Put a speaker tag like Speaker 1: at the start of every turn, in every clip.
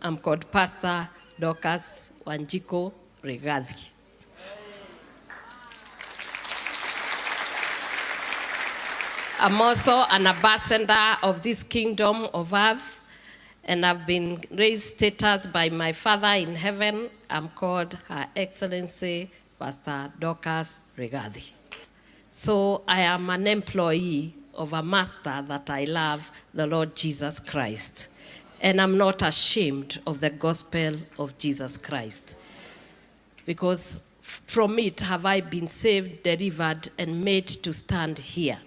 Speaker 1: I'm called Pastor Dorcas Wanjiko Rigathi. I'm also an ambassador of this kingdom of earth, and I've been raised status by my Father in heaven. I'm called Her Excellency Pastor Dorcas Rigathi. So I am an employee of a master that I love, the Lord Jesus Christ. And I'm not ashamed of the gospel of Jesus Christ, because from it have I been saved, delivered, and made to stand here.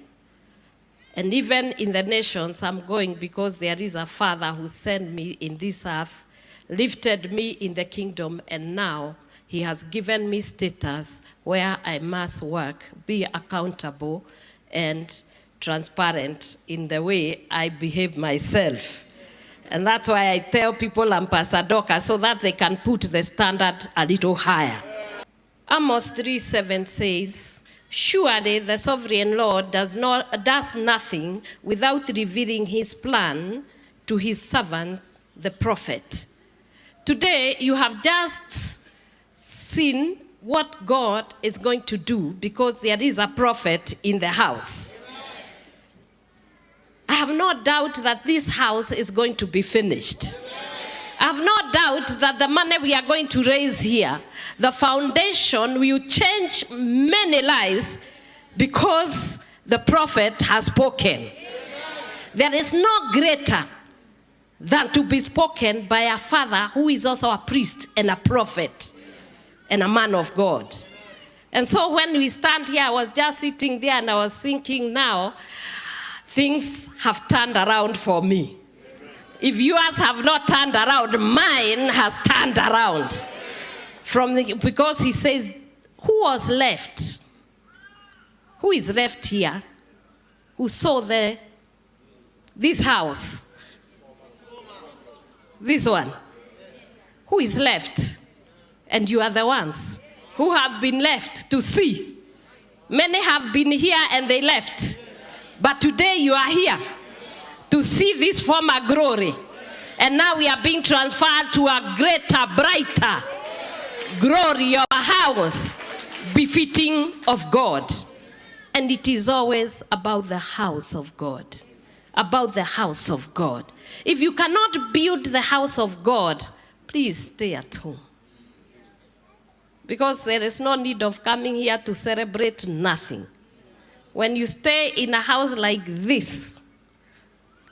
Speaker 1: And even in the nations, I'm going because there is a Father who sent me in this earth, lifted me in the kingdom, and now he has given me status where I must work, be accountable, and transparent in the way I behave myself. And that's why I tell people I'm Pastor Dorcas, so that they can put the standard a little higher. Amos 3:7 says, "Surely the sovereign Lord does nothing without revealing his plan to his servants, the prophet." Today, you have just seen what God is going to do because there is a prophet in the house. I have no doubt that this house is going to be finished. I have no doubt that the money we are going to raise here, the foundation will change many lives because the prophet has spoken. There is no greater than to be spoken by a father who is also a priest and a prophet and a man of God. And so when we stand here, I was just sitting there and I was thinking, now things have turned around for me. If yours have not turned around, mine has turned around. Because he says, who was left? Who is left here? Who saw this house? This one. Who is left? And you are the ones who have been left to see. Many have been here and they left. But today you are here to see this former glory. And now we are being transferred to a greater, brighter glory of a house befitting of God. And it is always about the house of God. About the house of God. If you cannot build the house of God, please stay at home. Because there is no need of coming here to celebrate nothing. When you stay in a house like this,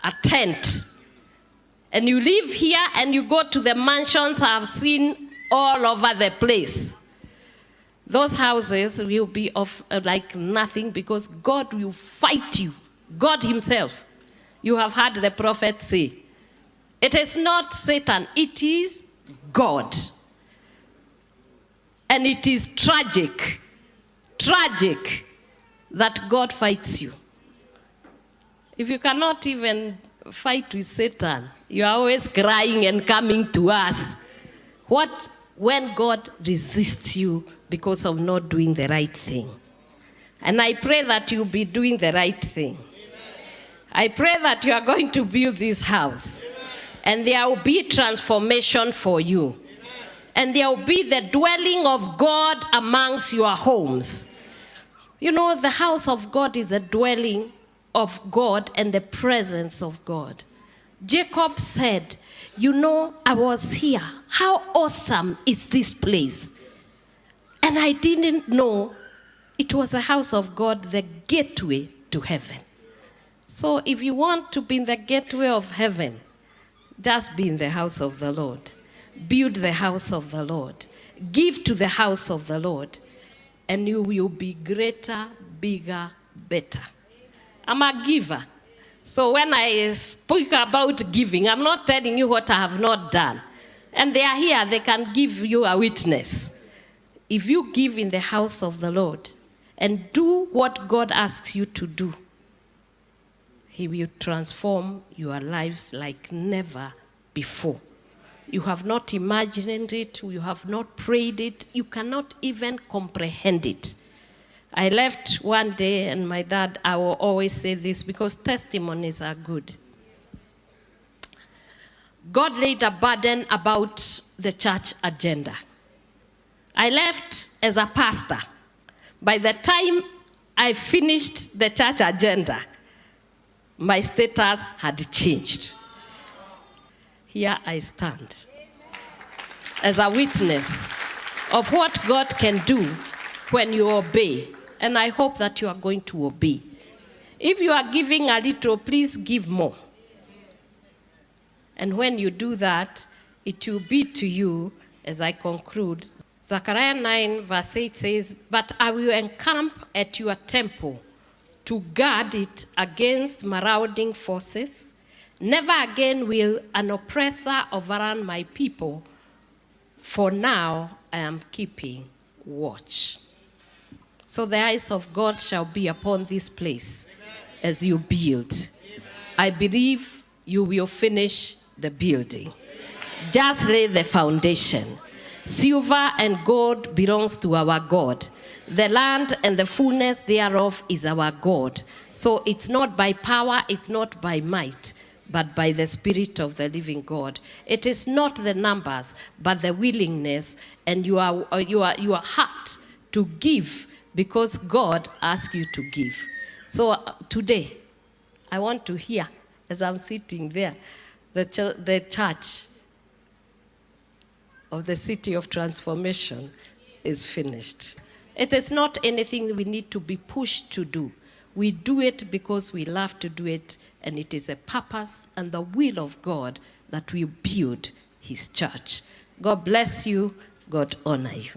Speaker 1: a tent, and you live here and you go to the mansions I've seen all over the place, those houses will be of like nothing because God will fight you. God himself. You have heard the prophet say, it is not Satan, it is God. And it is tragic that God fights you. If you cannot even fight with Satan, you are always crying and coming to us. What when God resists you because of not doing the right thing? And I pray that you'll be doing the right thing. I pray that you are going to build this house. And there will be transformation for you. And there will be the dwelling of God amongst your homes. You know, the house of God is a dwelling of God and the presence of God. Jacob said, you know, I was here. How awesome is this place? And I didn't know it was the house of God, the gateway to heaven. So if you want to be in the gateway of heaven, just be in the house of the Lord. Build the house of the Lord. Give to the house of the Lord. And you will be greater, bigger, better. I'm a giver. So when I speak about giving, I'm not telling you what I have not done. And they are here, they can give you a witness. If you give in the house of the Lord and do what God asks you to do, he will transform your lives like never before. You have not imagined it, you have not prayed it, you cannot even comprehend it. I left one day and my dad, I will always say this because testimonies are good. God laid a burden about the church agenda. I left as a pastor. By the time I finished the church agenda, my status had changed. Here I stand as a witness of what God can do when you obey. And I hope that you are going to obey. If you are giving a little, please give more. And when you do that, it will be to you, as I conclude. Zechariah 9 verse 8 says, "But I will encamp at your temple to guard it against marauding forces. Never again will an oppressor overrun my people, for now I am keeping watch." So the eyes of God shall be upon this place as you build. I believe you will finish the building. Just lay the foundation. Silver and gold belongs to our God. The land and the fullness thereof is our God. So it's not by power, it's not by might, but by the Spirit of the living God. It is not the numbers, but the willingness and your heart to give, because God asks you to give. So today, I want to hear, as I'm sitting there, the church of the City of Transformation is finished. It is not anything we need to be pushed to do. We do it because we love to do it, and it is a purpose and the will of God that we build his church. God bless you. God honor you.